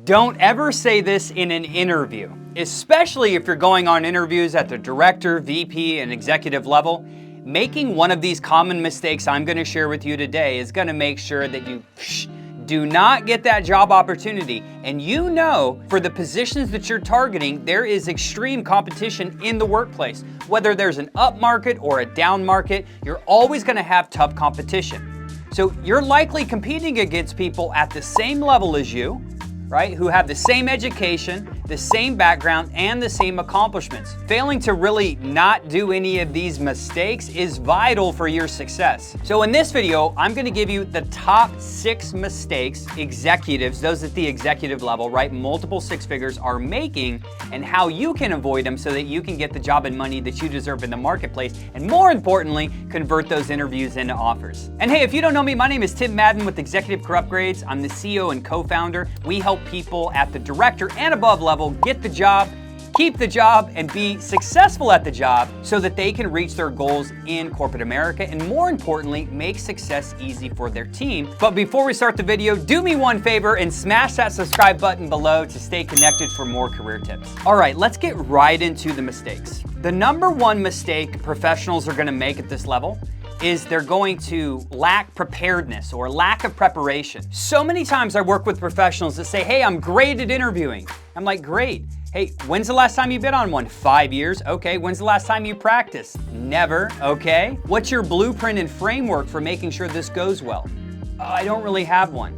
Don't ever say this in an interview, especially if you're going on interviews at the director, VP, and executive level. Making one of these common mistakes I'm going to share with you today is going to make sure that you do not get that job opportunity. And you know, for the positions that you're targeting, there is extreme competition in the workplace. Whether there's an up market or a down market, you're always going to have tough competition. So you're likely competing against people at the same level as you, right? Who have the same education, the same background, and the same accomplishments. Failing to really not do any of these mistakes is vital for your success. So in this video, I'm gonna give you the top 6 mistakes executives, those at the executive level, right, multiple 6 figures, are making, and how you can avoid them so that you can get the job and money that you deserve in the marketplace, and more importantly, convert those interviews into offers. And hey, if you don't know me, my name is Tim Madden with Executive Career Upgrades. I'm the CEO and co-founder. We help people at the director and above level get the job, keep the job, and be successful at the job so that they can reach their goals in corporate America, and more importantly, make success easy for their team. But before we start the video, do me one favor and smash that subscribe button below to stay connected for more career tips. All right, let's get right into the mistakes. The number one mistake professionals are gonna make at this level is they're going to lack preparedness or lack of preparation. So many times I work with professionals that say, hey, I'm great at interviewing. I'm like, great. Hey, when's the last time you've been on one? 5 years. Okay, when's the last time you practiced? Never. Okay. What's your blueprint and framework for making sure this goes well? I don't really have one.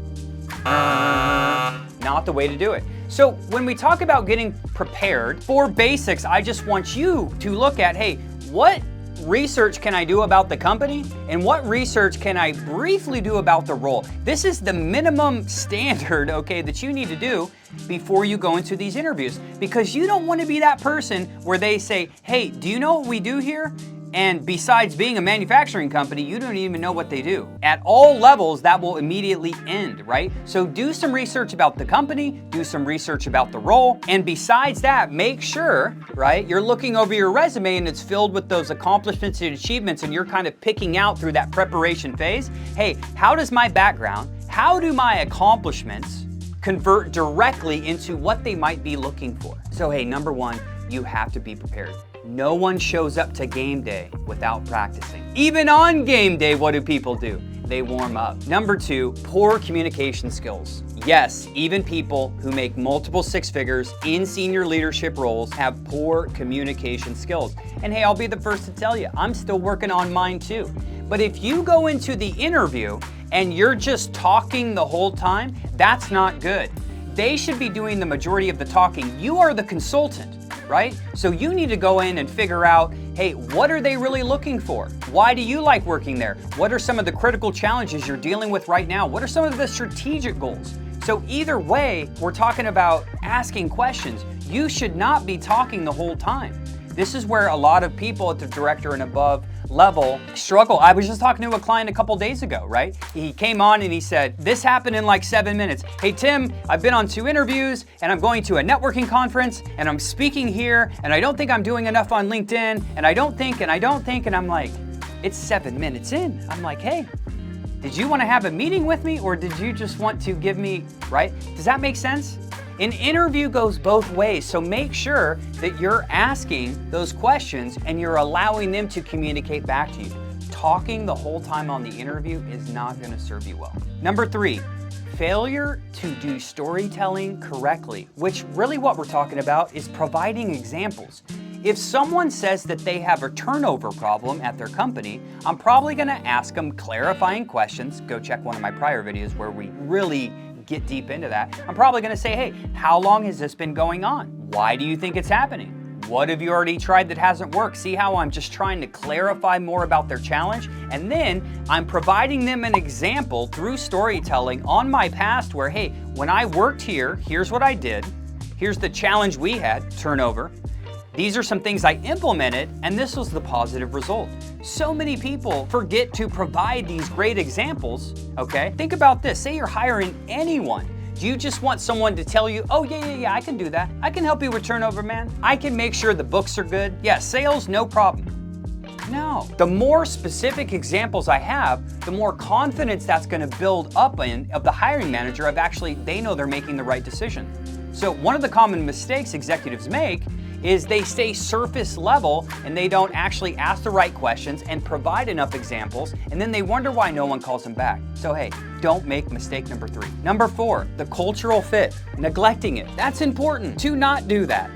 Not the way to do it. So when we talk about getting prepared, for basics, I just want you to look at, hey, what research can I do about the company, and what research can I briefly do about the role? This is the minimum standard, okay, that you need to do before you go into these interviews, because you don't want to be that person where they say, hey, do you know what we do here? And besides being a manufacturing company, you don't even know what they do. At all levels, that will immediately end, right? So do some research about the company, do some research about the role, and besides that, make sure, right, you're looking over your resume and it's filled with those accomplishments and achievements, and you're kind of picking out through that preparation phase, hey, how does my background, how do my accomplishments convert directly into what they might be looking for? So hey, number one, you have to be prepared. No one shows up to game day without practicing. Even on game day, what do people do? They warm up. Number 2, poor communication skills. Yes, even people who make multiple 6 figures in senior leadership roles have poor communication skills. And hey, I'll be the first to tell you, I'm still working on mine too. But if you go into the interview and you're just talking the whole time, that's not good. They should be doing the majority of the talking. You are the consultant, right? So you need to go in and figure out, hey, what are they really looking for? Why do you like working there? What are some of the critical challenges you're dealing with right now? What are some of the strategic goals? So either way, we're talking about asking questions. You should not be talking the whole time. This is where a lot of people at the director and above level struggle. I was just talking to a client a couple days ago, right? He came on and he said, this happened in like 7 minutes. Hey, Tim, I've been on 2 interviews and I'm going to a networking conference and I'm speaking here and I don't think I'm doing enough on LinkedIn and I don't think, and I'm like, it's 7 minutes in. I'm like, hey, did you want to have a meeting with me or did you just want to give me, right? Does that make sense? An interview goes both ways, so make sure that you're asking those questions and you're allowing them to communicate back to you. Talking the whole time on the interview is not going to serve you well. Number 3, failure to do storytelling correctly, which really what we're talking about is providing examples. If someone says that they have a turnover problem at their company, I'm probably going to ask them clarifying questions. Go check one of my prior videos where we really get deep into that. I'm probably gonna say, hey, how long has this been going on? Why do you think it's happening? What have you already tried that hasn't worked? See how I'm just trying to clarify more about their challenge? And then I'm providing them an example through storytelling on my past where, hey, when I worked here, here's what I did. Here's the challenge we had, turnover. These are some things I implemented, and this was the positive result. So many people forget to provide these great examples, okay? Think about this, say you're hiring anyone. Do you just want someone to tell you, oh yeah, I can do that. I can help you with turnover, man. I can make sure the books are good. Yeah, sales, no problem. No. The more specific examples I have, the more confidence that's gonna build up of the hiring manager of actually, they know they're making the right decision. So one of the common mistakes executives make is they stay surface level and they don't actually ask the right questions and provide enough examples, and then they wonder why no one calls them back. So hey, don't make mistake number 3. Number 4, the cultural fit, neglecting it. That's important to not do that.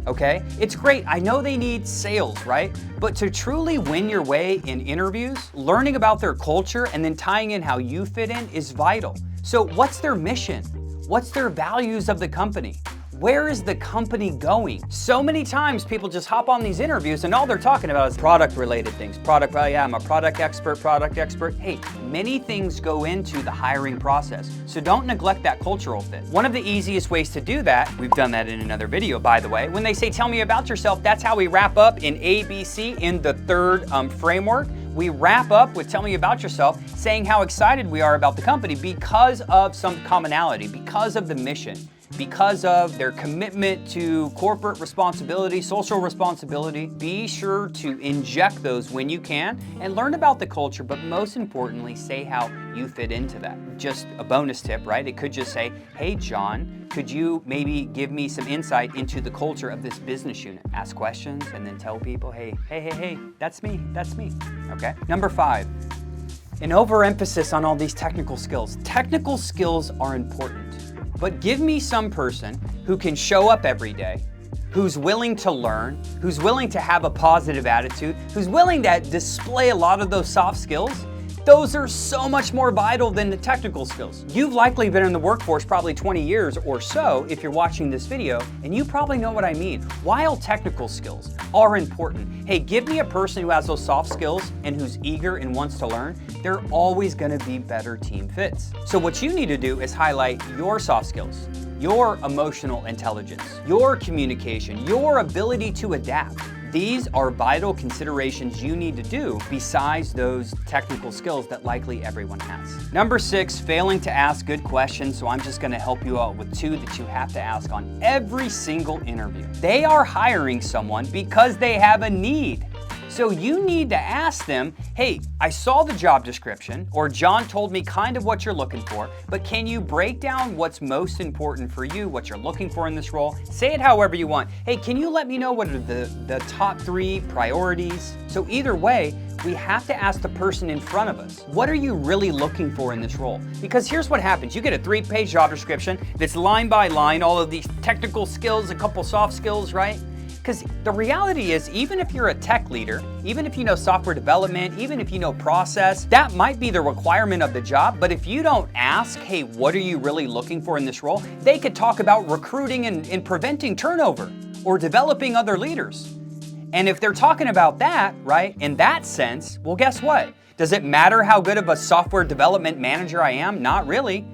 Okay? It's great. I know they need sales, right? But to truly win your way in interviews, learning about their culture and then tying in how you fit in is vital. So what's their mission? What's their values of the company? Where is the company going? So many times people just hop on these interviews and all they're talking about is product related things. Yeah, I'm a product expert. Hey, many things go into the hiring process. So don't neglect that cultural fit. One of the easiest ways to do that, we've done that in another video, by the way, when they say, tell me about yourself, that's how we wrap up in ABC in the 3rd framework. We wrap up with tell me about yourself, saying how excited we are about the company because of some commonality, because of the mission, because of their commitment to corporate responsibility, social responsibility. Be sure to inject those when you can and learn about the culture, but most importantly, say how you fit into that. Just a bonus tip, right? It could just say, hey, John, could you maybe give me some insight into the culture of this business unit? Ask questions and then tell people, hey, that's me. Okay? Number 5, an overemphasis on all these technical skills. Technical skills are important. But give me some person who can show up every day, who's willing to learn, who's willing to have a positive attitude, who's willing to display a lot of those soft skills. Those are so much more vital than the technical skills. You've likely been in the workforce probably 20 years or so if you're watching this video, and you probably know what I mean. While technical skills are important, hey, give me a person who has those soft skills and who's eager and wants to learn. They're always gonna be better team fits. So what you need to do is highlight your soft skills, your emotional intelligence, your communication, your ability to adapt. These are vital considerations you need to do besides those technical skills that likely everyone has. Number 6, failing to ask good questions. So I'm just gonna help you out with 2 that you have to ask on every single interview. They are hiring someone because they have a need. So you need to ask them, hey, I saw the job description, or John told me kind of what you're looking for, but can you break down what's most important for you, what you're looking for in this role? Say it however you want. Hey, can you let me know what are the top 3 priorities? So either way, we have to ask the person in front of us, what are you really looking for in this role? Because here's what happens. You get a 3-page job description that's line by line, all of these technical skills, a couple soft skills, right? Because the reality is, even if you're a tech leader, even if you know software development, even if you know process, that might be the requirement of the job. But if you don't ask, hey, what are you really looking for in this role? They could talk about recruiting and preventing turnover or developing other leaders. And if they're talking about that, right, in that sense, well, guess what? Does it matter how good of a software development manager I am? Not really.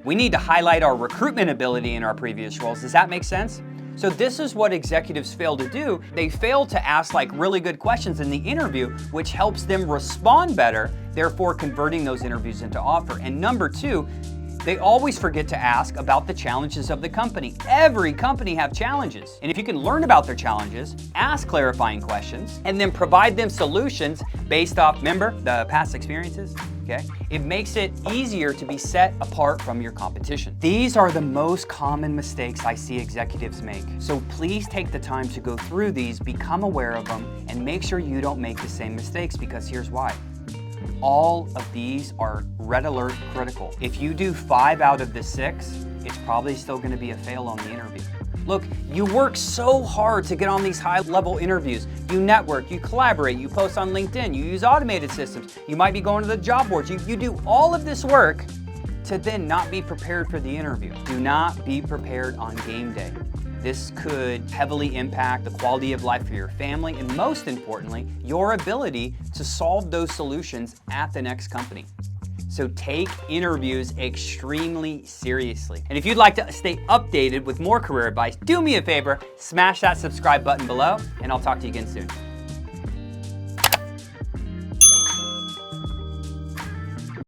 We need to highlight our recruitment ability in our previous roles. Does that make sense? So this is what executives fail to do. They fail to ask really good questions in the interview, which helps them respond better, therefore converting those interviews into offer. And number 2, they always forget to ask about the challenges of the company. Every company have challenges. And if you can learn about their challenges, ask clarifying questions, and then provide them solutions based off, remember, the past experiences, okay? It makes it easier to be set apart from your competition. These are the most common mistakes I see executives make. So please take the time to go through these, become aware of them, and make sure you don't make the same mistakes, because here's why. All of these are red alert critical. If you do 5 out of the 6, it's probably still gonna be a fail on the interview. Look, you work so hard to get on these high-level interviews. You network, you collaborate, you post on LinkedIn, you use automated systems, you might be going to the job boards. You do all of this work to then not be prepared for the interview. Do not be prepared on game day. This could heavily impact the quality of life for your family, and most importantly, your ability to solve those solutions at the next company. So take interviews extremely seriously. And if you'd like to stay updated with more career advice, do me a favor, smash that subscribe button below, and I'll talk to you again soon.